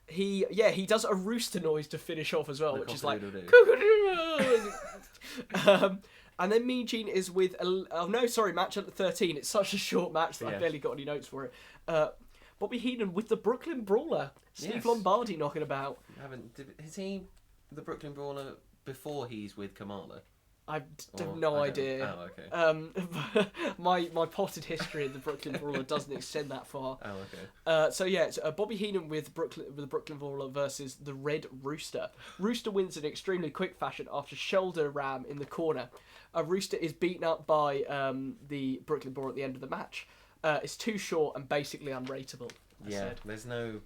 He does a rooster noise to finish off as well, The which is like... cock-a-doodle-doo. And then Mean Gene is with... match at 13. It's such a short match that I barely got any notes for it. Bobby Heenan with the Brooklyn Brawler. Steve Yes. Lombardi knocking about. Is he the Brooklyn Brawler before he's with Kamala? I have Or- no I don't- idea. Oh, okay. My potted history of the Brooklyn Brawler doesn't extend that far. Oh, okay. So yeah, it's Bobby Heenan with the Brooklyn Brawler versus the Red Rooster. Rooster wins in extremely quick fashion after shoulder ram in the corner. Rooster is beaten up by the Brooklyn Brawler at the end of the match. It's too short and basically unrateable. Yeah, there's no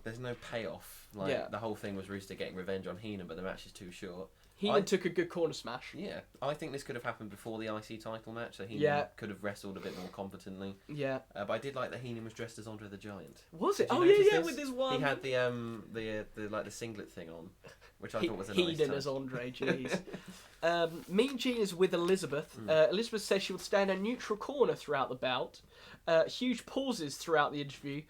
payoff. Like the whole thing was Rooster getting revenge on Heenan, but the match is too short. Heenan took a good corner smash. Yeah, I think this could have happened before the IC title match, so Heenan could have wrestled a bit more competently. Yeah. But I did like that Heenan was dressed as Andre the Giant. Was it? Did you Oh yeah, notice yeah, this? with his one. He had the singlet thing on, which I thought was a nice Heenan touch. as Andre, jeez. Mean Gene is with Elizabeth. Elizabeth says she will stand a neutral corner throughout the bout. Huge pauses throughout the interview.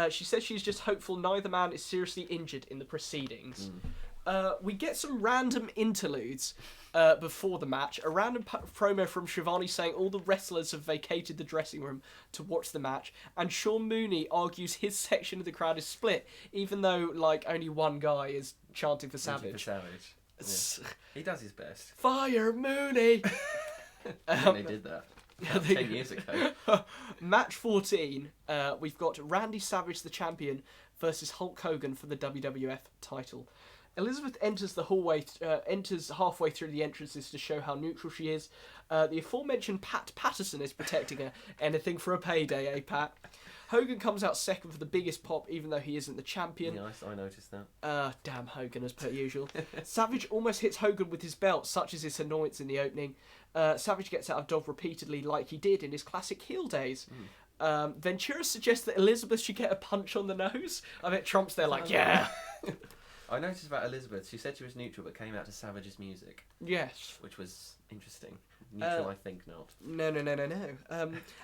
She says she's just hopeful neither man is seriously injured in the proceedings. We get some random interludes before the match. A random promo from Shivani saying all the wrestlers have vacated the dressing room to watch the match, and Sean Mooney argues his section of the crowd is split, even though only one guy is chanting for Savage. Yeah. He does his best. Fire Mooney! They did that. Yeah, 10 years ago. Match 14, we've got Randy Savage, the champion, versus Hulk Hogan for the WWF title. Elizabeth enters the hallway, enters halfway through the entrances to show how neutral she is. The aforementioned Pat Patterson is protecting her. Anything for a payday, eh, Pat? Hogan comes out second for the biggest pop, even though he isn't the champion. Yeah, I noticed that. Damn Hogan, as per usual. Savage almost hits Hogan with his belt, such as his annoyance in the opening. Savage gets out of dodge repeatedly, like he did in his classic heel days. Ventura suggests that Elizabeth should get a punch on the nose. I bet Trump's there like, yeah! I noticed about Elizabeth, she said she was neutral, but came out to Savage's music. Yes. Which was interesting. Neutral, I think not. No.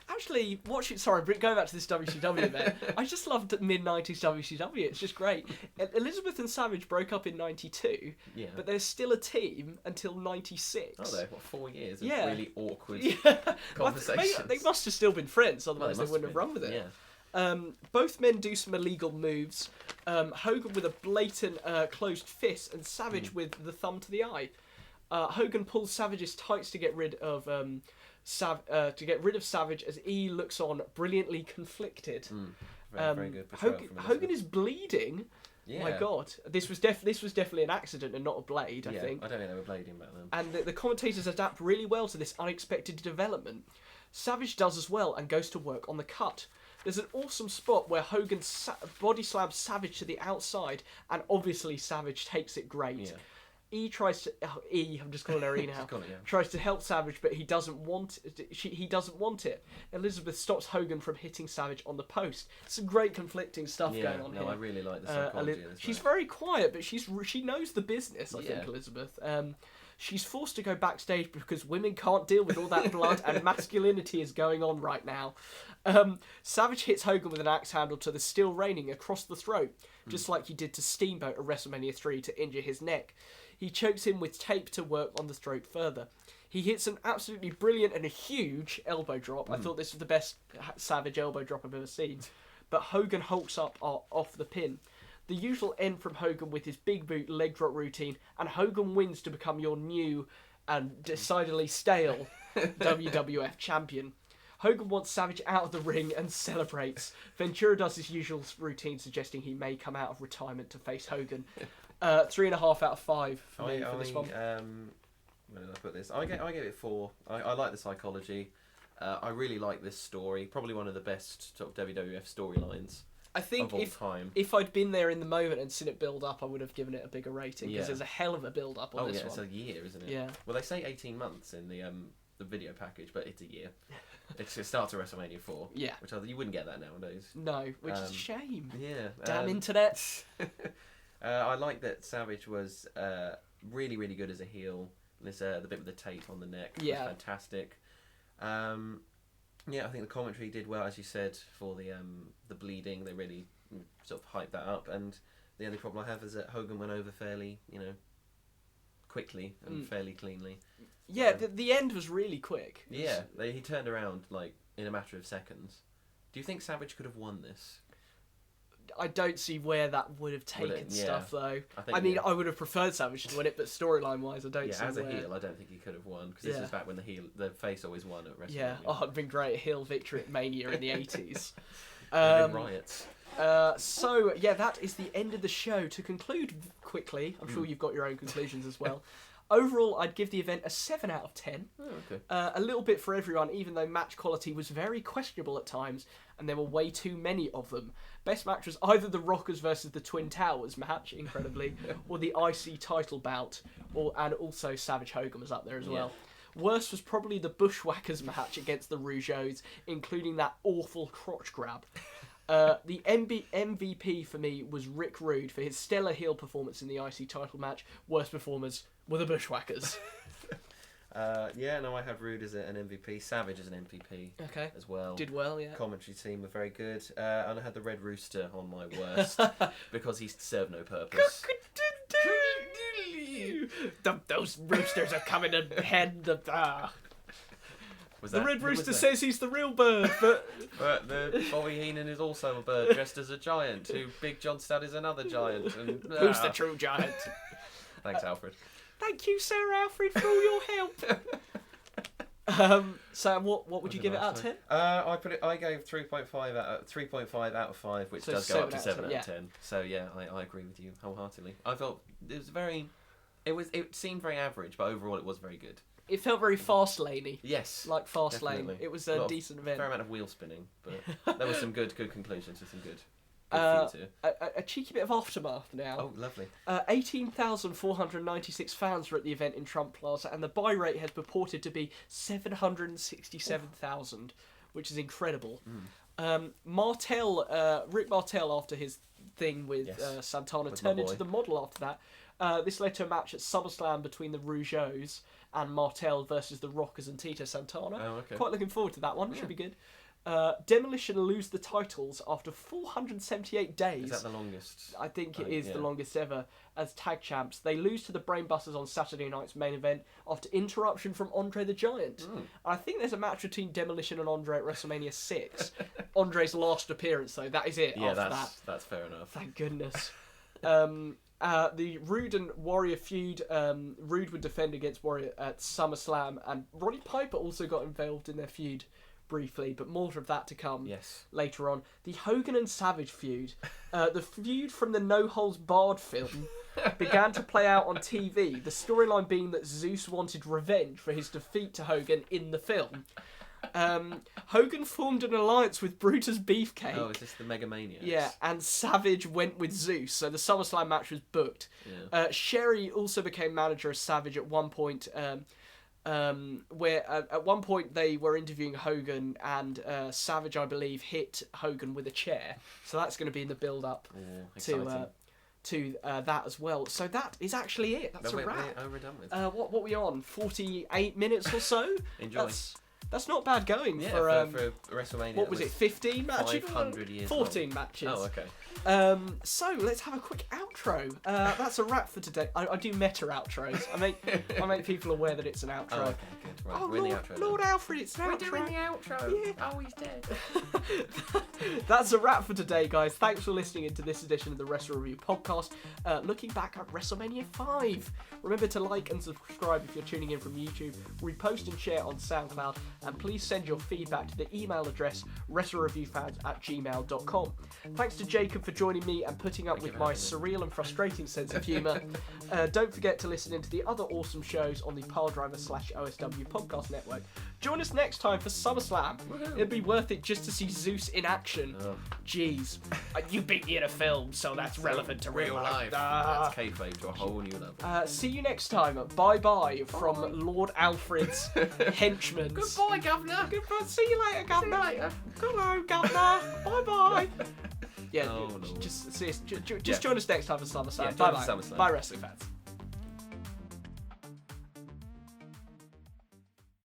Actually, going back to this WCW event, I just loved mid-90s WCW. It's just great. Elizabeth and Savage broke up in 92, but they're still a team until 96. Oh, they're 4 years of really awkward conversations. They must have still been friends, otherwise they wouldn't have run with it. Yeah. Both men do some illegal moves. Hogan with a blatant closed fist, and Savage with the thumb to the eye. Hogan pulls Savage's tights to get rid of Savage as he looks on, brilliantly conflicted. Very good. Hogan is bleeding. Yeah. My God, this was definitely an accident and not a blade. I think. I don't think they were blading back then. And the commentators adapt really well to this unexpected development. Savage does as well and goes to work on the cut. There's an awesome spot where Hogan body slams Savage to the outside, and obviously Savage takes it great. Yeah. I'm just calling her E now. Tries to help Savage, but he doesn't want it. Elizabeth stops Hogan from hitting Savage on the post. Some great conflicting stuff going on here. I really like the psychology of this. She's very quiet, but she knows the business. I think Elizabeth. She's forced to go backstage because women can't deal with all that blood and masculinity is going on right now. Savage hits Hogan with an axe handle to the steel railing across the throat, just like he did to Steamboat at WrestleMania 3 to injure his neck. He chokes him with tape to work on the throat further. He hits an absolutely brilliant and a huge elbow drop. I thought this was the best Savage elbow drop I've ever seen. But Hogan hulks up off the pin. The usual end from Hogan with his big boot leg drop routine, and Hogan wins to become your new and decidedly stale WWF champion. Hogan wants Savage out of the ring and celebrates. Ventura does his usual routine, suggesting he may come out of retirement to face Hogan. 3.5 out of 5 for me for this one. Where did I put this? I gave it 4. I like the psychology. I really like this story. Probably one of the best sort of WWF storylines. I think time. if I'd been there in the moment and seen it build up, I would have given it a bigger rating because there's a hell of a build up on this one. It's a year, isn't it? Yeah. Well, they say 18 months in the video package, but it's a year. It starts at WrestleMania 4. Yeah. Which you wouldn't get that nowadays. No, which is a shame. Yeah. Damn internet. I like that Savage was really, really good as a heel. This the bit with the tape on the neck was fantastic. I think the commentary did well, as you said, for the bleeding. They really sort of hyped that up. And the only problem I have is that Hogan went over fairly, quickly and fairly cleanly. Yeah, the end was really quick. Yeah, he turned around like in a matter of seconds. Do you think Savage could have won this? I don't see where that would have taken stuff though. I would have preferred Savage to win it, but storyline wise, I don't see as where. a heel, I don't think he could have won because this was back when the face always won at WrestleMania. Yeah, it'd been great heel victory at Mania in the 80s. Riots. That is the end of the show. To conclude quickly, I'm sure you've got your own conclusions as well. Overall, I'd give the event a 7 out of 10. Oh, okay. A little bit for everyone, even though match quality was very questionable at times, and there were way too many of them. Best match was either the Rockers versus the Twin Towers match, incredibly, or the IC title bout, and also Savage Hogan was up there as well. Worst was probably the Bushwhackers match against the Rougeaus, including that awful crotch grab. The MVP for me was Rick Rude for his stellar heel performance in the IC title match. Worst performers were the Bushwhackers. I have Rude as an MVP. Savage as an MVP as well. Did well, yeah. Commentary team were very good. And I had the Red Rooster on my worst because he served no purpose. Those roosters are coming to head the... The Red Rooster says he's the real bird, but... But the Bobby Heenan is also a bird dressed as a giant, who Big John Studd is another giant. And, who's the true giant? Thanks, Alfred. Thank you, Sir Alfred, for all your help. So what would you give it out of 10? I gave 3.5 out of 5, which does go up to 7 out of 10. So yeah, I agree with you wholeheartedly. I felt it seemed very average, but overall it was very good. It felt very Fastlane-y. Yes. Like Fastlane. It was a decent event. Fair amount of wheel spinning, but there were some good conclusions with some good features. A cheeky bit of aftermath now. Oh, lovely. 18,496 fans were at the event in Trump Plaza, and the buy rate has purported to be 767,000, which is incredible. Rick Martel, after his thing with Santana, turned into the model after that. This led to a match at SummerSlam between the Rougeaus and Martel versus the Rockers and Tito Santana. Oh, okay. Quite looking forward to that one. Should be good. Demolition lose the titles after 478 days. Is that the longest? I think it is the longest ever as tag champs. They lose to the Brainbusters on Saturday night's main event after interruption from Andre the Giant. I think there's a match between Demolition and Andre at WrestleMania 6. Andre's last appearance, though. That is it. Yeah, after that's fair enough. Thank goodness. The Rude and Warrior feud. Rude would defend against Warrior at SummerSlam, and Roddy Piper also got involved in their feud briefly, but more of that to come later on. The Hogan and Savage feud. The feud from the No Holds Barred film began to play out on TV, the storyline being that Zeus wanted revenge for his defeat to Hogan in the film. Hogan formed an alliance with Brutus Beefcake. Oh, is this the Mega Maniacs? Yeah, and Savage went with Zeus, so the SummerSlam match was booked. Yeah. Sherry also became manager of Savage at one point, where at one point they were interviewing Hogan, and Savage, I believe, hit Hogan with a chair. So that's going to be in the build-up to that as well. So that is actually it. That's a wrap. We're done with. What we on? 48 minutes or so? Enjoy. That's not bad going Yeah, for for WrestleMania. what was it, 15 matches? 500 years 14 long. matches. Oh, okay. So let's have a quick outro. That's a wrap for today. I do meta outros. I make people aware that it's an outro. Oh, okay, good. Right, Oh, we're in Lord, the outro. Lord Alfred, it's an We're outro. doing the outro. Yeah. Oh, he's dead. That's a wrap for today, guys. Thanks for listening into this edition of the WrestleReview podcast, looking back at WrestleMania 5. Remember to like and subscribe if you're tuning in from YouTube, repost and share on SoundCloud, and please send your feedback to the email address WrestleReviewFans@gmail.com. Thanks to Jacob for joining me and putting up with my surreal and frustrating sense of humour. Don't forget to listen into the other awesome shows on the Piledriver/OSW podcast network. Join us next time for SummerSlam. It'd be worth it just to see Zeus in action. Oh. Jeez. You beat me in a film, so that's relevant to real life. That's kayfabe to a whole new level. See you next time. Bye-bye from Lord Alfred's henchmen. Goodbye, Governor. Goodbye. See you later, Governor. See you later. Hello, Governor. Bye-bye. Yeah, Oh, Lord. just join us next time for SummerSlam. Yeah, join Bye-bye. us for SummerSlam. Bye, wrestling fans.